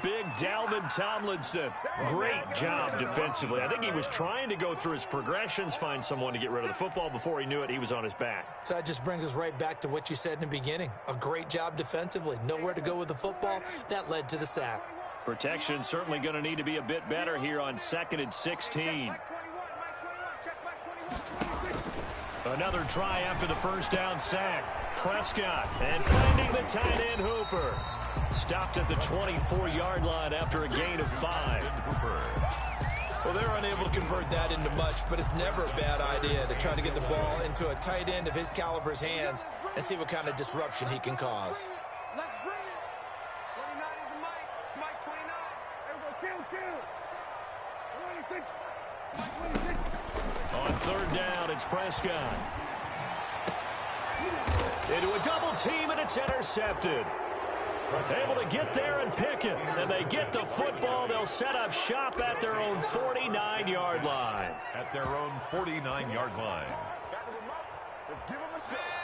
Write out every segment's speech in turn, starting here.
big Dalvin Tomlinson. Great job defensively. I think he was trying to go through his progressions, find someone to get rid of the football. Before he knew it, he was on his back. So that just brings us right back to what you said in the beginning. A great job defensively. Nowhere to go with the football. That led to the sack. Protection certainly going to need to be a bit better here on 2nd and 16. Another try after the first down sack. Prescott and finding the tight end Hooper. Stopped at the 24-yard line after a gain of 5. Well, they're unable to convert that into much, but it's never a bad idea to try to get the ball into a tight end of his caliber's hands and see what kind of disruption he can cause. Let's bring it. 29 is the Mike. Mike 29. There we go. 26. Mike 26. On third down, it's Prescott. Into a double team, and it's intercepted. Able to get there and pick it. And they get the football. They'll set up shop at their own 49-yard line. At their own 49-yard line.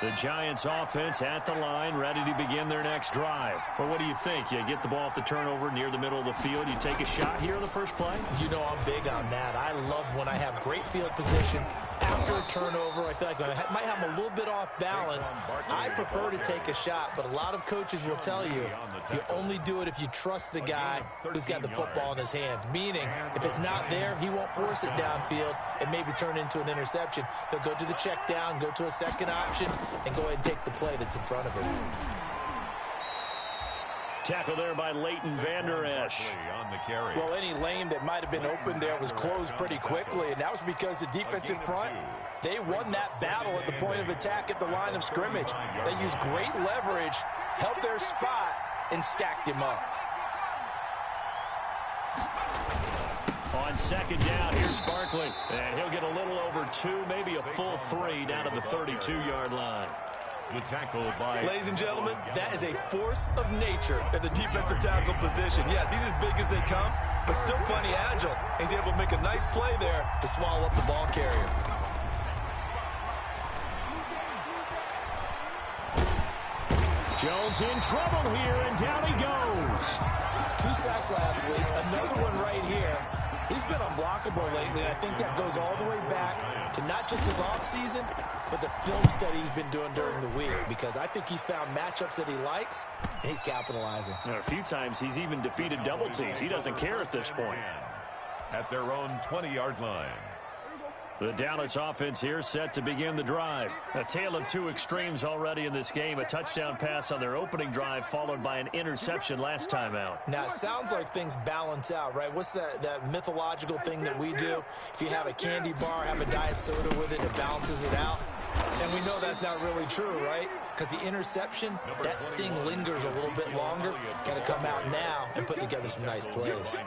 The Giants offense at the line, ready to begin their next drive. Well, what do you think? You get the ball off the turnover near the middle of the field. You take a shot here on the first play? You know I'm big on that. I love when I have great field position. After a turnover, I feel like I might have them a little bit off balance. I prefer to take a shot, but a lot of coaches will tell you, you only do it if you trust the guy who's got the football in his hands. Meaning, if it's not there, he won't force it downfield and maybe turn into an interception. He'll go to the check down, go to a second option, and go ahead and take the play that's in front of him. Tackle there by Leighton Vander Esch. Well, any lane that might have been open there was closed pretty quickly, and that was because the defensive front, they won that battle at the point of attack at the line of scrimmage. They used great leverage, held their spot, and stacked him up. On second down, here's Barkley. And he'll get a little over 2, maybe a full 3 down to the 32-yard line. The tackle by... Ladies and gentlemen, that is a force of nature at the defensive tackle position. Yes, he's as big as they come, but still plenty agile. He's able to make a nice play there to swallow up the ball carrier. Jones in trouble here, and down he goes. 2 sacks last week, another one right here. He's been unblockable lately, and I think that goes all the way back to not just his offseason, but the film study he's been doing during the week, because I think he's found matchups that he likes, and he's capitalizing. A few times he's even defeated double teams. He doesn't care at this point. At their own 20-yard line. The Dallas offense here set to begin the drive. A tale of 2 extremes already in this game. A touchdown pass on their opening drive followed by an interception last time out. Now, it sounds like things balance out, right? What's that mythological thing that we do? If you have a candy bar, have a diet soda with it, it balances it out. And we know that's not really true, right? Because the interception, that sting lingers a little bit longer. Got to come out now and put together some nice plays.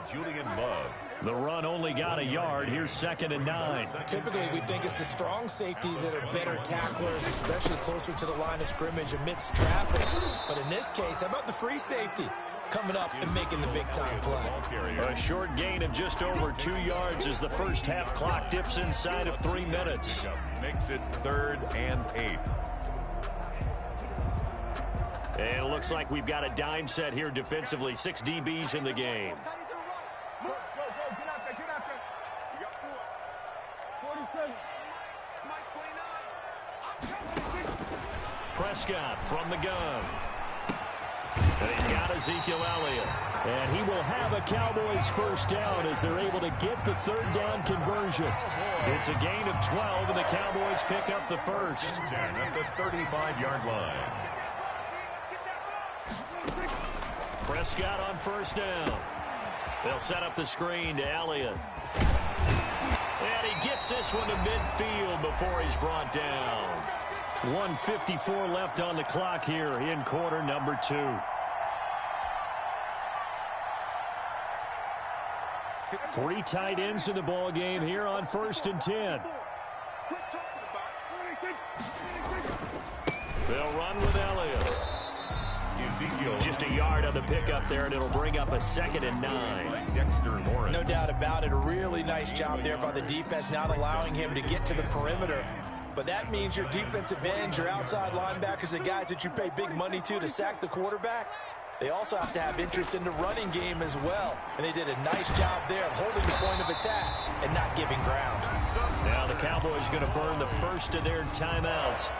The run only got a yard. Here's 2nd and 9. Typically, we think it's the strong safeties that are better tacklers, especially closer to the line of scrimmage amidst traffic. But in this case, how about the free safety coming up and making the big-time play? A short gain of just over 2 yards as the first half clock dips inside of 3 minutes. Makes it 3rd and 8. And it looks like we've got a dime set here defensively. 6 DBs in the game. Prescott from the gun. And he's got Ezekiel Elliott. And he will have a Cowboys first down as they're able to get the 3rd down conversion. It's a gain of 12, and the Cowboys pick up the first. 10 at the 35-yard line. Prescott on first down. They'll set up the screen to Elliott. And he gets this one to midfield before he's brought down. 1:54 left on the clock here in quarter number 2. Three tight ends in the ball game here on 1st and 10. They'll run with Elliott. Just a yard on the pickup there, and it'll bring up a 2nd and 9. No doubt about it. A really nice job there by the defense, not allowing him to get to the perimeter. But that means your defensive ends, your outside linebackers, the guys that you pay big money to sack the quarterback, they also have to have interest in the running game as well. And they did a nice job there of holding the point of attack and not giving ground. Now the Cowboys going to burn the first of their timeouts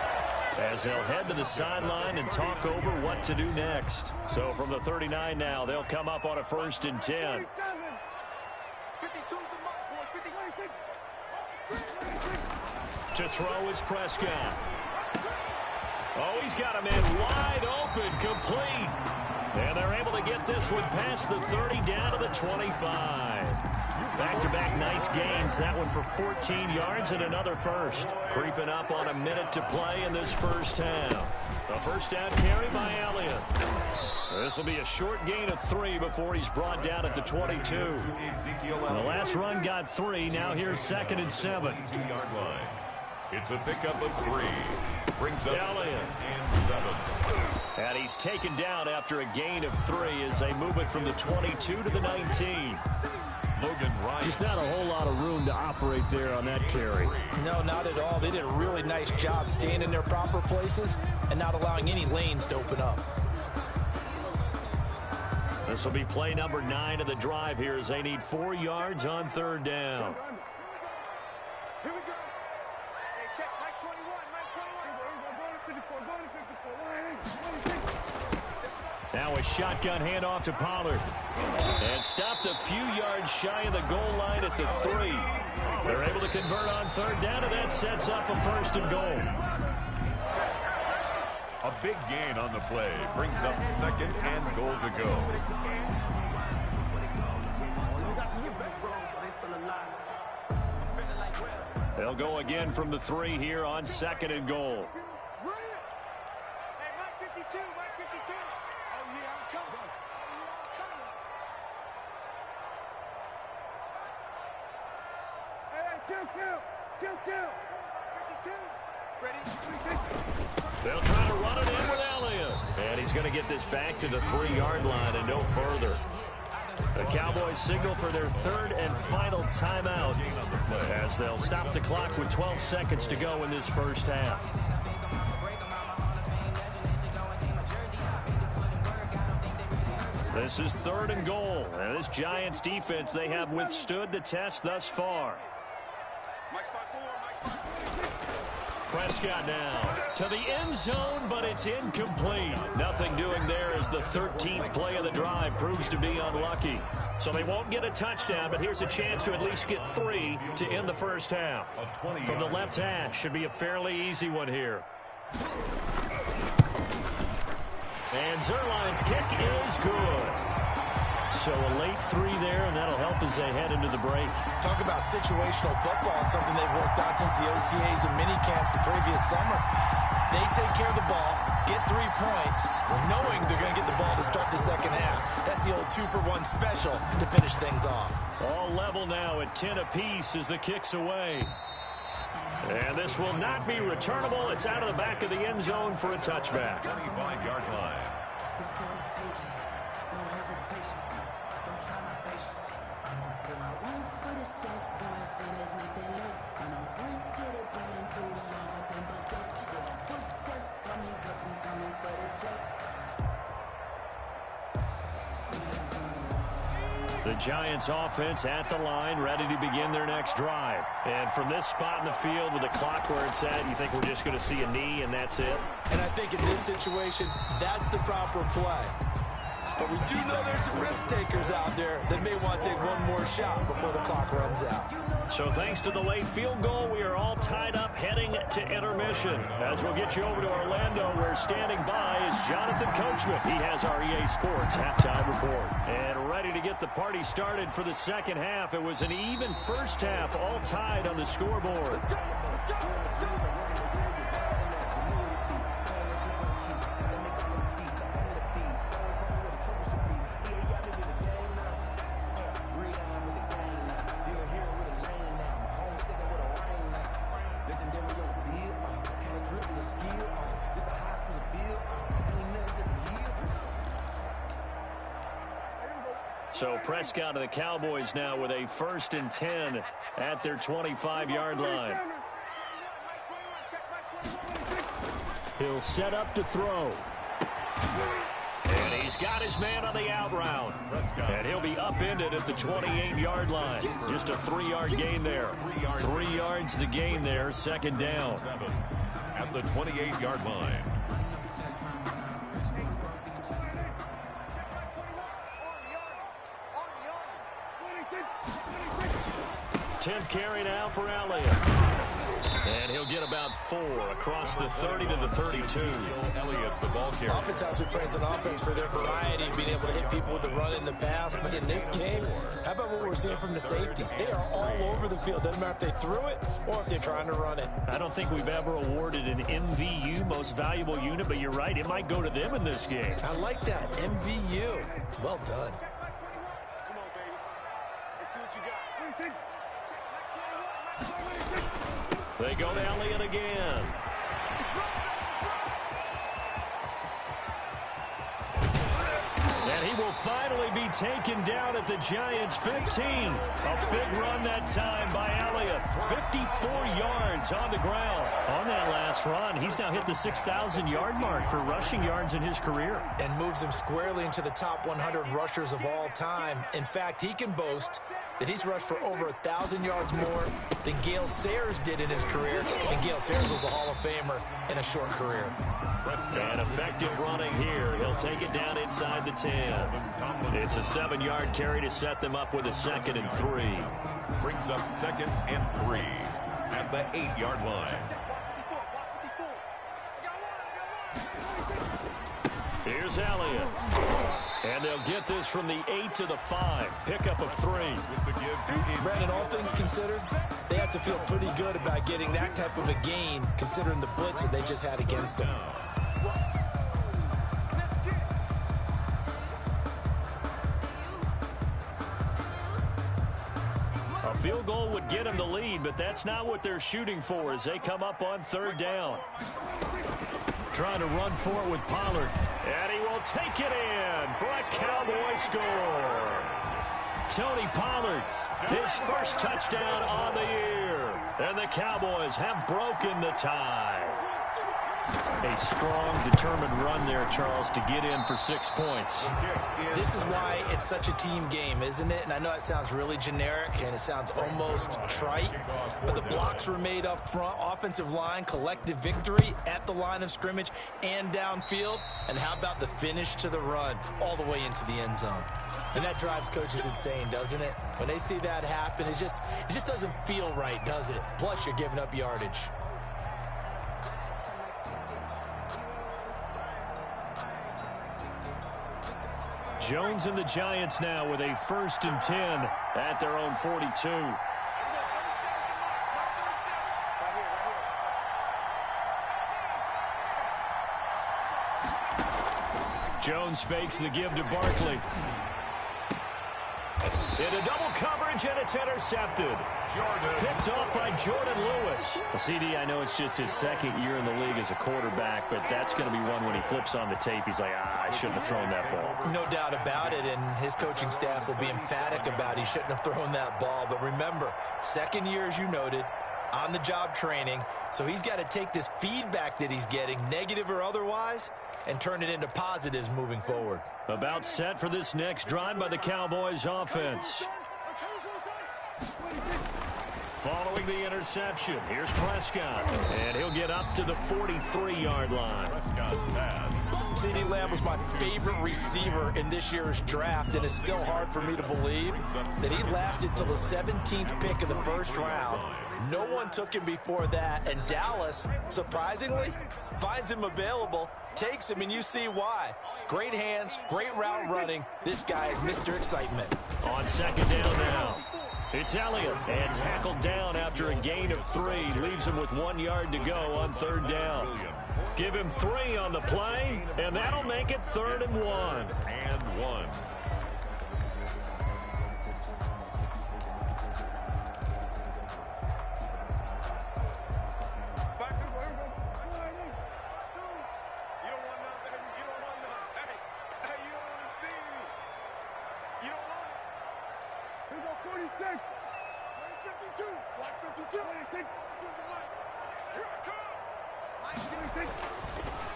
as they'll head to the sideline and talk over what to do next. So from the 39 now, they'll come up on a 1st and 10. To throw is Prescott. Oh, he's got a man wide open, complete. And they're able to get this one past the 30 down to the 25. Back-to-back nice gains. That one for 14 yards and another first. Creeping up on a minute to play in this first half. A first down carry by Elliott. This will be a short gain of 3 before he's brought down at the 22. The last run got 3. Now here's 2nd and 7. 2-yard line. It's a pickup of 3. Brings up Elliott. 2nd and 7. And he's taken down after a gain of 3 as they move it from the 22 to the 19. Logan Ryan. Just not a whole lot of room to operate there on that carry. No, not at all. They did a really nice job staying in their proper places and not allowing any lanes to open up. This will be play number 9 of the drive here as they need 4 yards on 3rd down. Here we go. Hey, check. Mike 21. Mike 21. Go to 54. Now a shotgun handoff to Pollard. And stopped a few yards shy of the goal line at the 3. They're able to convert on 3rd down, and that sets up a 1st and goal. A big gain on the play. Brings up 2nd and goal to go. They'll go again from the 3 here on 2nd and goal. Hey, Mike 52. Mike 52. Oh, yeah, I'm coming. Hey, kill. 52. Ready? They'll try to run it in with Elliott. And he's going to get this back to the 3-yard line and no further. The Cowboys signal for their 3rd and final timeout as they'll stop the clock with 12 seconds to go in this first half. This is 3rd and goal. And this Giants defense, they have withstood the test thus far. Prescott now to the end zone, but it's incomplete. Nothing doing there as the 13th play of the drive proves to be unlucky. So they won't get a touchdown, but here's a chance to at least get 3 to end the first half. From the left hash, should be a fairly easy one here. And Zerline's kick is good. So a late 3 there, and that'll help as they head into the break. Talk about situational football and something they've worked on since the OTAs and mini camps the previous summer. They take care of the ball, get 3 points, knowing they're going to get the ball to start the second half. That's the old 2-for-1 special to finish things off. All level now at 10 apiece as the kick's away. And this will not be returnable. It's out of the back of the end zone for a touchback. 25-yard line. The Giants offense at the line, ready to begin their next drive. And from this spot in the field with the clock where it's at, you think we're just going to see a knee and that's it? And I think in this situation, that's the proper play. But we do know there's some risk takers out there that may want to take one more shot before the clock runs out. So thanks to the late field goal, we are all tied up heading to intermission. As we'll get you over to Orlando, where standing by is Jonathan Coachman. He has our EA Sports halftime report. And ready to get the party started for the second half. It was an even first half, all tied on the scoreboard. So Prescott of the Cowboys now with a 1st and 10 at their 25-yard line. He'll set up to throw. And he's got his man on the out route. And he'll be upended at the 28-yard line. Just a 3-yard gain there. 3 yards the gain there, second down. At the 28-yard line. 10th carry now for Elliott. And he'll get about 4 across the 30 to the 32. Elliott, the ball carrier. Oftentimes we praise an offense for their variety of being able to hit people with the run and the pass. But in this game, how about what we're seeing from the safeties? They are all over the field. Doesn't matter if they threw it or if they're trying to run it. I don't think we've ever awarded an MVU, most valuable unit, but you're right. It might go to them in this game. I like that. MVU. Well done. Come on, baby. Let's see what you got. They go to Elliott again. And he will finally be taken down at the Giants' 15. A big run that time by Elliott. 54 yards on the ground. On that last run, he's now hit the 6,000-yard mark for rushing yards in his career. And moves him squarely into the top 100 rushers of all time. In fact, he can boast that he's rushed for over 1,000 yards more than Gale Sayers did in his career. And Gale Sayers was a Hall of Famer in a short career. And effective running here. He'll take it down inside the 10. It's a 7-yard carry to set them up with a 2nd and 3. Brings up 2nd and 3 at the 8-yard line. Here's Elliott. And they'll get this from the 8 to the 5. Pickup of 3. Brandon, all things considered, they have to feel pretty good about getting that type of a gain, considering the blitz that they just had against them. A field goal would get them the lead, but that's not what they're shooting for as they come up on 3rd down. Trying to run for it with Pollard. And he will take it in for a Cowboy score. Tony Pollard, his first touchdown on the year. And the Cowboys have broken the tie. A strong, determined run there, Charles, to get in for 6 points. This is why it's such a team game, isn't it? And I know it sounds really generic and it sounds almost trite, but the blocks were made up front, offensive line, collective victory at the line of scrimmage and downfield. And how about the finish to the run all the way into the end zone? And that drives coaches insane, doesn't it? When they see that happen, it just doesn't feel right, does it? Plus, you're giving up yardage. Jones and the Giants now with a 1st and 10 at their own 42. Jones fakes the give to Barkley. Into double coverage, and it's intercepted. Picked off by Jordan Lewis. A CD, I know it's just his 2nd year in the league as a quarterback, but that's going to be one when he flips on the tape. He's like, I shouldn't have thrown that ball. No doubt about it, and his coaching staff will be emphatic about he shouldn't have thrown that ball. But remember, 2nd year, as you noted, on-the-job training. So he's got to take this feedback that he's getting, negative or otherwise, and turn it into positives moving forward. About set for this next drive by the Cowboys offense. Following the interception, here's Prescott. And he'll get up to the 43-yard line. Prescott's pass. CeeDee Lamb was my favorite receiver in this year's draft, and it's still hard for me to believe that he lasted till the 17th pick of the 1st round. No one took him before that, and Dallas, surprisingly, finds him available, takes him, and you see why. Great hands, great route running. This guy is Mr. Excitement. On 2nd down now. It's Elliott, and tackled down after a gain of 3. Leaves him with 1 yard to go on 3rd down. Give him 3 on the play, and that'll make it 3rd and 1. And 1.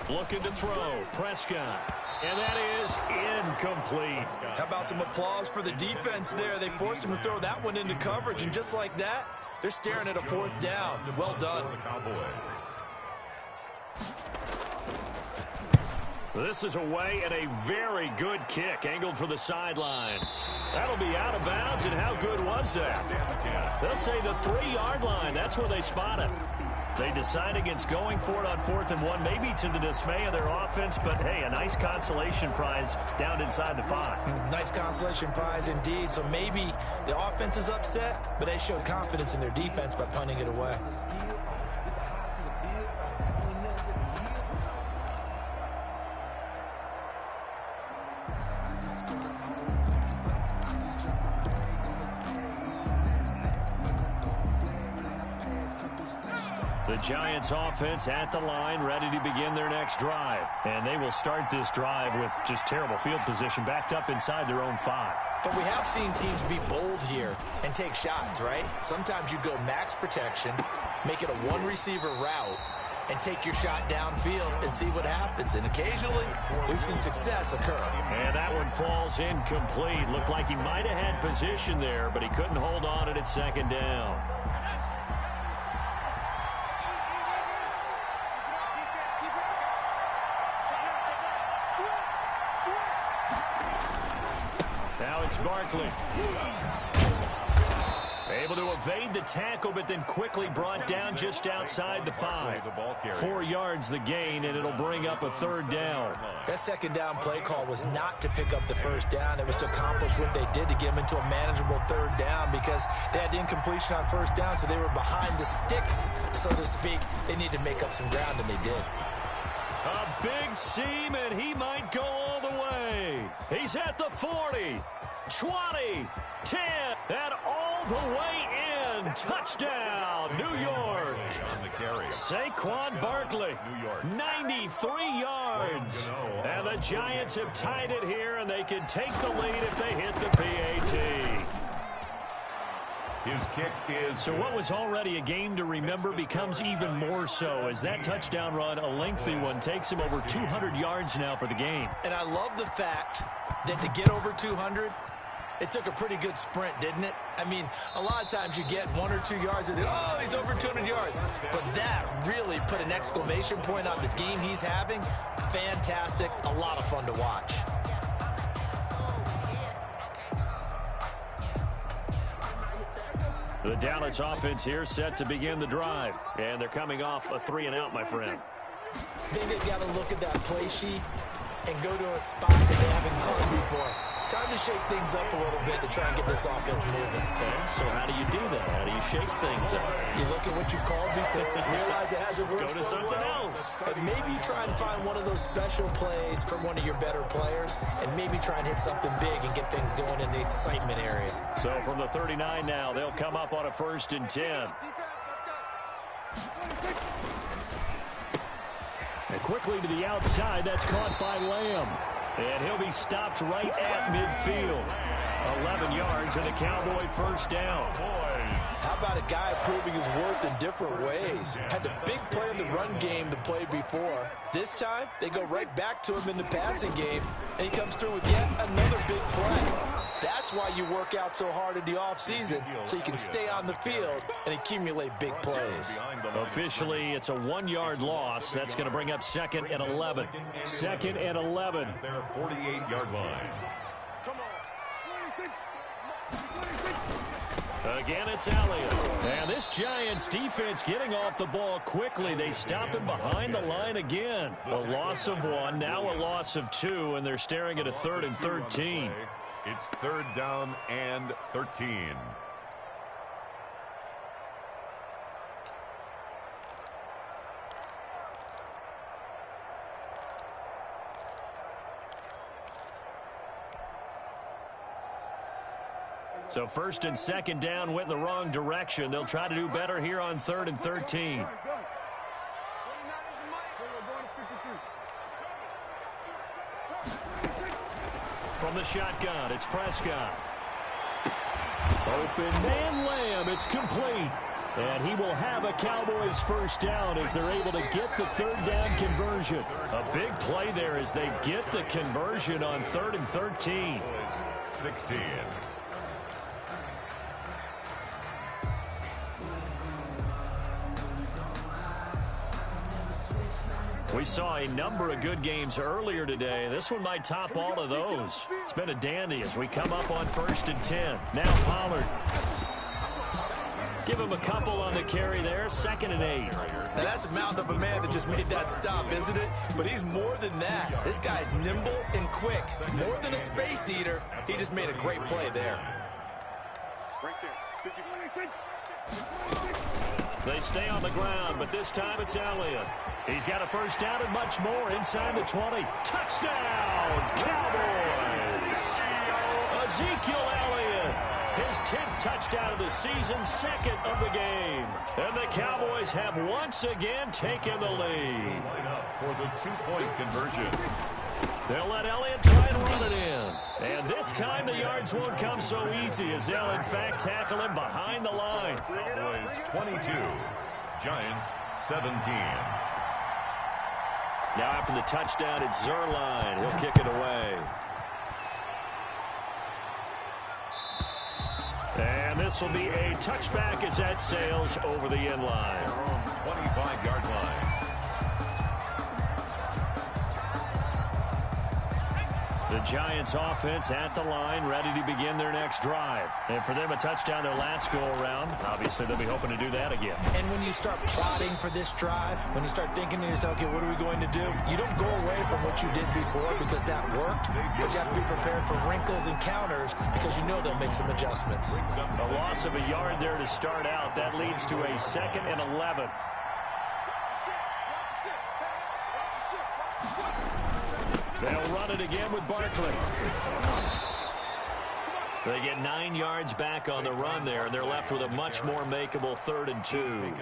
Looking to throw. Prescott. And that is incomplete. How about some applause for the defense there? They forced him to throw that one into coverage, and just like that, they're staring at a fourth down. Well done. This is away and a very good kick angled for the sidelines. That'll be out of bounds, and how good was that? They'll say the 3-yard line. That's where they spot it. They decide against going for it on 4th and 1, maybe to the dismay of their offense, but hey, a nice consolation prize down inside the 5. Nice consolation prize indeed. So maybe the offense is upset, but they showed confidence in their defense by punting it away. The Giants offense at the line, ready to begin their next drive. And they will start this drive with just terrible field position, backed up inside their own 5. But we have seen teams be bold here and take shots, right? Sometimes you go max protection, make it a one-receiver route, and take your shot downfield and see what happens. And occasionally, we've seen success occur. And that one falls incomplete. Looked like he might have had position there, but he couldn't hold on it at 2nd down. Now it's Barkley. Able to evade the tackle, but then quickly brought down just outside the 5. 4 yards the gain, and it'll bring up a 3rd down. That 2nd down play call was not to pick up the 1st down. It was to accomplish what they did to get them into a manageable 3rd down because they had incompletion on 1st down, so they were behind the sticks, so to speak. They needed to make up some ground, and they did. A big seam, and he might go all the way. He's at the 40, 20, 10, and all the way in. Touchdown, New York. Saquon Barkley, 93 yards. And the Giants have tied it here, and they can take the lead if they hit the PAT. His kick is... So what was already a game to remember becomes even more so as that touchdown run, a lengthy one, takes him over 200 yards now for the game. And I love the fact that to get over 200, it took a pretty good sprint, didn't it? I mean, a lot of times you get 1 or 2 yards and oh, he's over 200 yards. But that really put an exclamation point on the game he's having. Fantastic. A lot of fun to watch. The Dallas offense here set to begin the drive. And they're coming off a 3-and-out, my friend. I think they've got to look at that play sheet and go to a spot that they haven't gone before. Time to shake things up a little bit to try and get this offense moving. Okay, so how do you do that? How do you shake things up? You look at what you called before, realize it hasn't worked Go to so something well, else. and maybe try and find one of those special plays from one of your better players, and maybe try and hit something big and get things going in the excitement area. So from the 39 now, they'll come up on a 1st and 10. And quickly to the outside, that's caught by Lamb. And he'll be stopped right at midfield. 11 yards and a Cowboy 1st down. How about a guy proving his worth in different ways? Had the big play in the run game to play before. This time, they go right back to him in the passing game, and he comes through with yet another big play. That's why you work out so hard in the offseason, so you can stay on the field and accumulate big plays. Officially, it's a 1-yard loss. That's going to bring up 2nd and 11. 2nd and 11. Their 48-yard line. Again, it's Elliott. And this Giants defense getting off the ball quickly. They stop him behind the line again. A loss of 1, now a loss of 2, and they're staring at a 3rd and 13. It's 3rd down and 13. So 1st and 2nd down went in the wrong direction. They'll try to do better here on 3rd and 13. From the shotgun, it's Prescott. Open man Lamb. It's complete. And he will have a Cowboys first down as they're able to get the third down conversion. A big play there as they get the conversion on 3rd and 13. 16. We saw a number of good games earlier today. This one might top all of those. It's been a dandy as we come up on 1st and 10. Now Pollard. Give him a couple on the carry there. 2nd and 8. Now that's a mountain of a man that just made that stop, isn't it? But he's more than that. This guy's nimble and quick. More than a space eater. He just made a great play there. Right there. They stay on the ground, but this time it's Elliott. He's got a first down and much more inside the 20. Touchdown, Cowboys! Ezekiel Elliott, his 10th touchdown of the season, 2nd of the game. And the Cowboys have once again taken the lead. For the 2-point conversion. They'll let Elliott try to run it in. And this time the yards won't come so easy as they'll in fact tackle him behind the line. Cowboys 22, Giants 17. Now after the touchdown, it's Zerline. He'll kick it away. And this will be a touchback as that sails over the end line. 25-yard line. The Giants offense at the line, ready to begin their next drive. And for them, a touchdown their last go-around. Obviously, they'll be hoping to do that again. And when you start plotting for this drive, when you start thinking to yourself, okay, what are we going to do? You don't go away from what you did before because that worked, but you have to be prepared for wrinkles and counters because you know they'll make some adjustments. A loss of a yard there to start out. That leads to a 2nd and 11. They'll run it again with Barkley. They get 9 yards back on the run there, and they're left with a much more makeable 3rd and 2.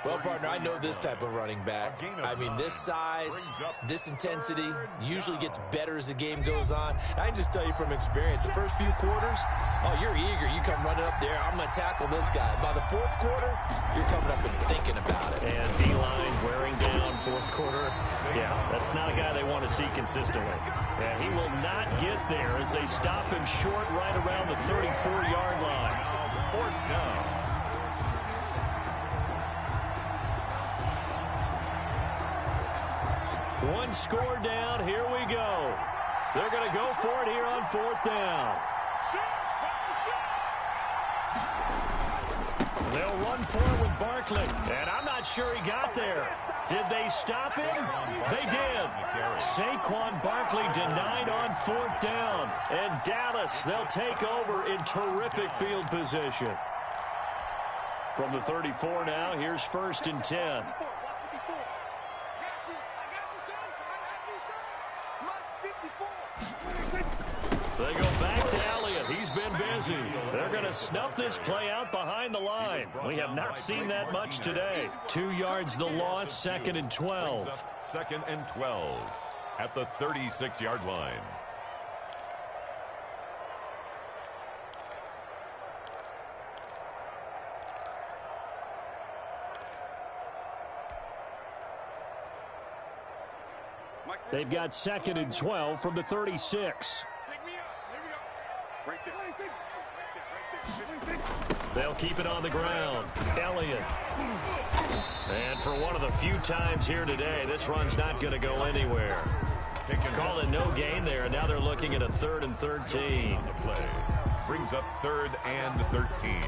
Well, partner, I know this type of running back. I mean, this size, this intensity usually gets better as the game goes on. I can just tell you from experience, the first few quarters, oh, you're eager. You come running up there, I'm going to tackle this guy. By the 4th quarter, you're coming up and thinking about it. And D-line wearing down 4th quarter. Yeah, that's not a guy they want to see consistently. And he will not get there as they stop him short right around the 34-yard line. 4th down. One score down. Here we go. They're going to go for it here on 4th down. They'll run for it with Barkley. And I'm not sure he got there. Did they stop him? They did. Saquon Barkley denied on 4th down. And Dallas, they'll take over in terrific field position. From the 34 now, here's 1st and 10. They go back to Elliott. He's been busy. They're going to snuff this play out behind the line. We have not seen that much today. 2 yards the loss, 2nd and 12. 2nd and 12 at the 36-yard line. They've got 2nd and 12 from the 36. They'll keep it on the ground. Elliott. And for one of the few times here today, this run's not going to go anywhere. Call it no gain there, and now they're looking at a 3rd and 13. The play brings up 3rd and 13.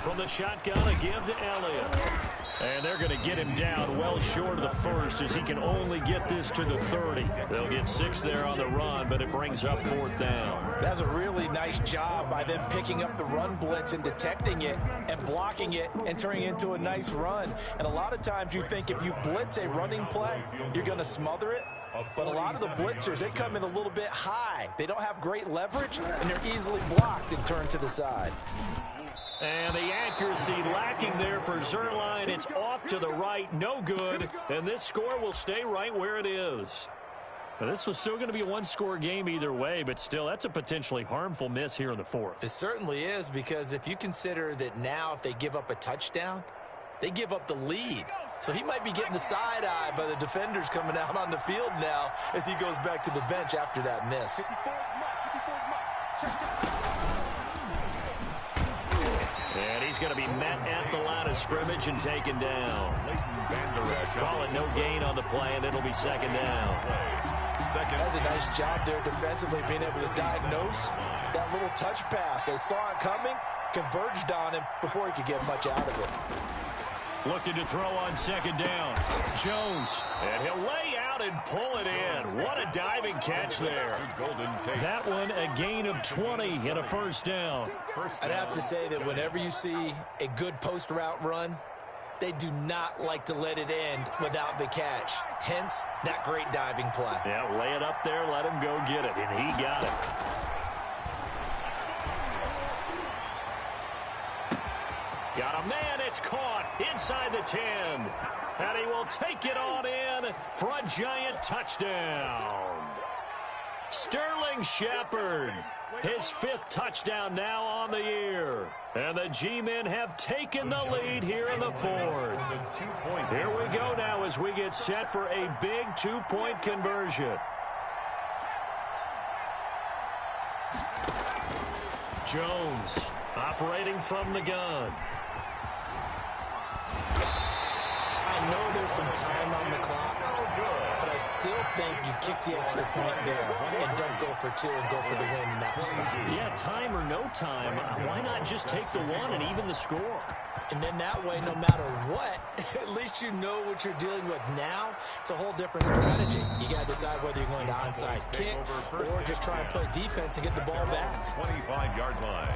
From the shotgun, a give to Elliott. And they're going to get him down well short of the first as he can only get this to the 30. They'll get 6 there on the run, but it brings up 4th down. That's a really nice job by them picking up the run blitz and detecting it and blocking it and turning it into a nice run. And a lot of times you think if you blitz a running play, you're going to smother it. But a lot of the blitzers, they come in a little bit high. They don't have great leverage, and they're easily blocked and turned to the side. And the accuracy lacking there for Zuerlein. It's off to the right, no good. And this score will stay right where it is. Now, this was still going to be a one-score game either way, but still, that's a potentially harmful miss here in the 4th. It certainly is, because if you consider that now if they give up a touchdown, they give up the lead. So he might be getting the side eye by the defenders coming out on the field now as he goes back to the bench after that miss. And he's going to be met at the line of scrimmage and taken down. Call it no gain on the play, and it'll be 2nd down. That's a nice job there defensively, being able to diagnose that little touch pass. They saw it coming, converged on him before he could get much out of it. Looking to throw on 2nd down. Jones. And he'll lay out and pull it in. What a diving catch there. That one a gain of 20 and a 1st down. I'd have to say that whenever you see a good post route run, they do not like to let it end without the catch. Hence, that great diving play. Yeah, lay it up there, let him go get it, and he got it. Got a man, it's caught inside the 10. And he will take it on in for a giant touchdown. Sterling Shepard, his 5th touchdown now on the year. And the G-men have taken the lead here in the 4th. Here we go now as we get set for a big 2-point conversion. Jones operating from the gun. I know there's some time on the clock, but I still think you kick the extra point there and don't go for 2 and go for the win in that spot. Yeah, time or no time, why not just take the 1 and even the score? And then that way, no matter what, at least you know what you're dealing with now. It's a whole different strategy. You got to decide whether you're going to onside kick or just try and play defense and get the ball back. 25-yard line.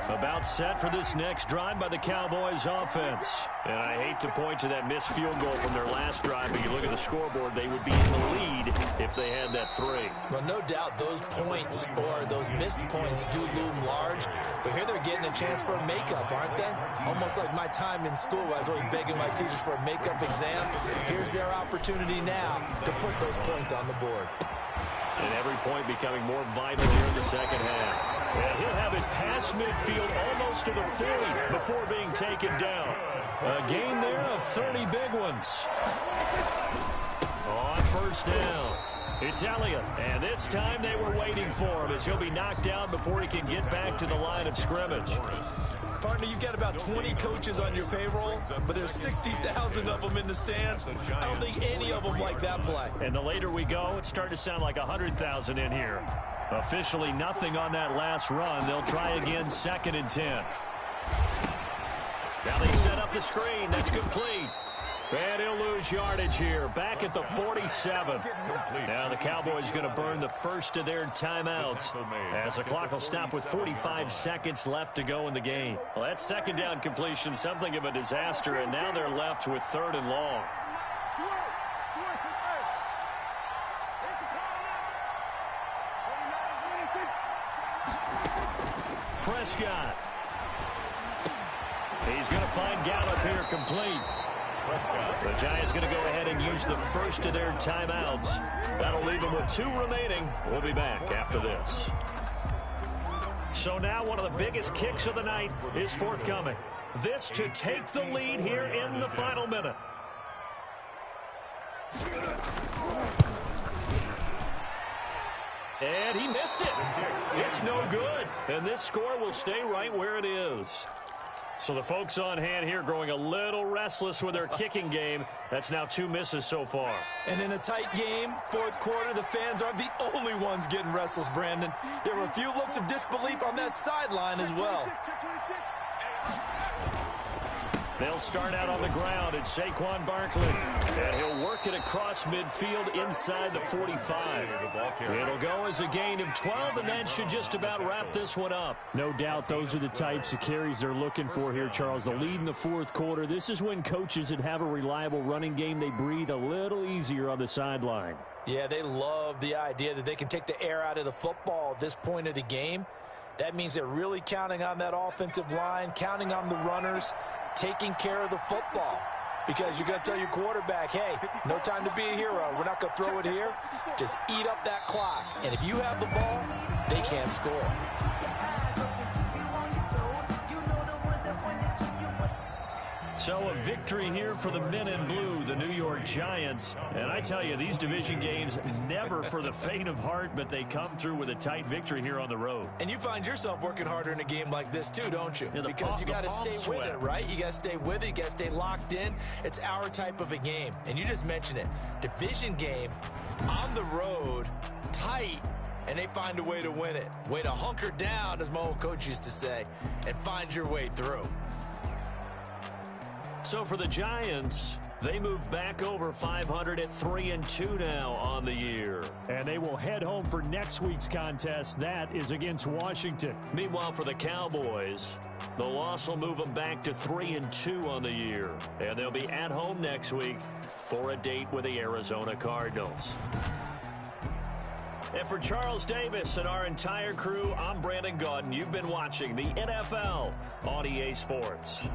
About set for this next drive by the Cowboys offense. And I hate to point to that missed field goal from their last drive, but you look at the scoreboard, they would be in the lead if they had that 3. Well, no doubt those points or those missed points do loom large, but here they're getting a chance for a makeup, aren't they? Almost like my time in school, I was always begging my teachers for a makeup exam. Here's their opportunity now to put those points on the board. And every point becoming more vital here in the 2nd half. And he'll have it past midfield almost to the 40 before being taken down. A gain there of 30 big ones. On 1st down, it's Elliott. And this time they were waiting for him as he'll be knocked down before he can get back to the line of scrimmage. Partner, you've got about 20 coaches on your payroll, but there's 60,000 of them in the stands. I don't think any of them like that play. And the later we go, it's starting to sound like 100,000 in here. Officially nothing on that last run. They'll try again 2nd and 10. Now they set up the screen. That's complete. And he'll lose yardage here. Back at the 47. Now the Cowboys going to burn the first of their timeouts as the clock will stop with 45 seconds left to go in the game. Well, that 2nd down completion, something of a disaster, and now they're left with 3rd and long. Prescott. He's going to find Gallup here complete. The Giants going to go ahead and use the first of their timeouts. That'll leave them with 2 remaining. We'll be back after this. So now one of the biggest kicks of the night is forthcoming. This to take the lead here in the final minute. And he missed it. It's no good. And this score will stay right where it is. So the folks on hand here growing a little restless with their kicking game. That's now 2 misses so far. And in a tight game, fourth quarter, the fans aren't the only ones getting restless, Brandon. There were a few looks of disbelief on that sideline as well. They'll start out on the ground. It's Saquon Barkley. And he'll work it across midfield inside the 45. It'll go as a gain of 12, and that should just about wrap this one up. No doubt those are the types of carries they're looking for here, Charles. The lead in the fourth quarter. This is when coaches that have a reliable running game, they breathe a little easier on the sideline. Yeah, they love the idea that they can take the air out of the football at this point of the game. That means they're really counting on that offensive line, counting on the runners, taking care of the football. Because you're going to tell your quarterback, hey, no time to be a hero. We're not going to throw it here. Just eat up that clock. And if you have the ball, they can't score. So a victory here for the men in blue, the New York Giants. And I tell you, these division games, never for the faint of heart, but they come through with a tight victory here on the road. And you find yourself working harder in a game like this too, don't you? Yeah, because you got to stay with it, right? You got to stay with it. You got to stay locked in. It's our type of a game. And you just mentioned it. Division game, on the road, tight, and they find a way to win it. Way to hunker down, as my old coach used to say, and find your way through. So for the Giants, they move back over 500 at 3-2 now on the year. And they will head home for next week's contest. That is against Washington. Meanwhile, for the Cowboys, the loss will move them back to 3-2 on the year. And they'll be at home next week for a date with the Arizona Cardinals. And for Charles Davis and our entire crew, I'm Brandon Gaudin. You've been watching the NFL on EA Sports.